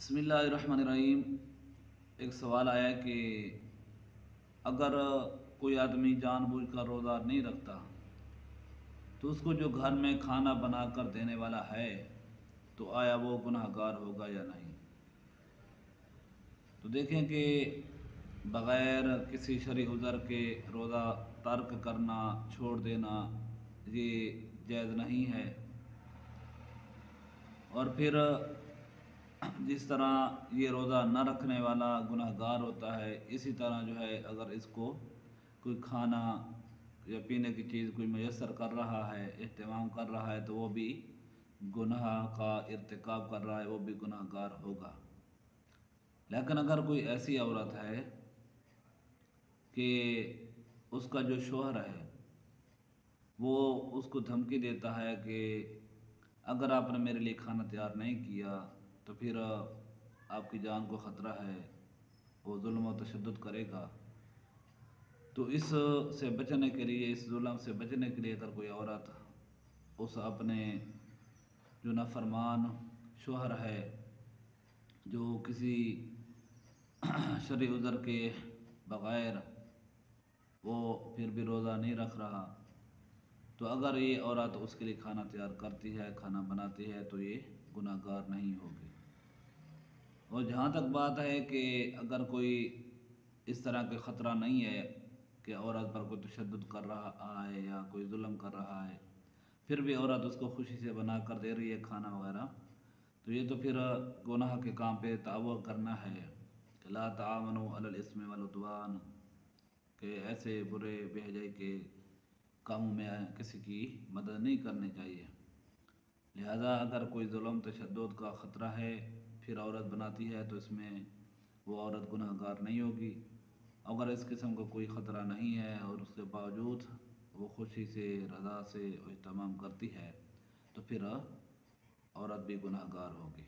बिस्मिल्लाहिर्रहमानिर्रहीम। एक सवाल आया कि अगर कोई आदमी जानबूझकर रोज़ा नहीं रखता तो उसको जो घर में खाना बना कर देने वाला है तो आया वो गुनहगार होगा या नहीं। तो देखें कि बग़ैर किसी शरई उज़र के रोज़ा तर्क करना, छोड़ देना ये जायज़ नहीं है। और फिर जिस तरह ये रोज़ा न रखने वाला गुनहगार होता है, इसी तरह जो है अगर इसको कोई खाना या पीने की चीज़ कोई मैसर कर रहा है, एहतमाम कर रहा है, तो वो भी गुनाह का इर्तिकाब कर रहा है, वो भी गुनहगार होगा। लेकिन अगर कोई ऐसी औरत है कि उसका जो शौहर है वो उसको धमकी देता है कि अगर आपने मेरे लिए खाना तैयार नहीं किया तो फिर आपकी जान को ख़तरा है, वो जुल्म व तशद्दुद करेगा, तो इस से बचने के लिए, इस जुल्म से बचने के लिए अगर कोई औरत उस अपने जो नाफरमान शौहर है जो किसी शरई उज़र के बग़ैर वो फिर भी रोज़ा नहीं रख रहा, तो अगर ये औरत उसके लिए खाना तैयार करती है, खाना बनाती है, तो ये गुनहगार नहीं होगी। और जहाँ तक बात है कि अगर कोई इस तरह के ख़तरा नहीं है कि औरत पर कोई तशद्दुद कर रहा है या कोई जुल्म कर रहा है, फिर भी औरत उसको खुशी से बना कर दे रही है खाना वगैरह, तो ये तो फिर गुनाह के काम पे ताअवुन करना है कि ला ताअवनु अलल इस्मि वल उद्वान, कि ऐसे बुरे बेहजाई के कामों में किसी की मदद नहीं करनी चाहिए। लिहाजा अगर कोई जुल्म तशद्दुद का ख़तरा है फिर औरत बनाती है तो इसमें वो औरत गुनहगार नहीं होगी। अगर इस किस्म का कोई ख़तरा नहीं है और उसके बावजूद वो खुशी से, रज़ा से एहतमाम करती है, तो फिर औरत भी गुनहगार होगी।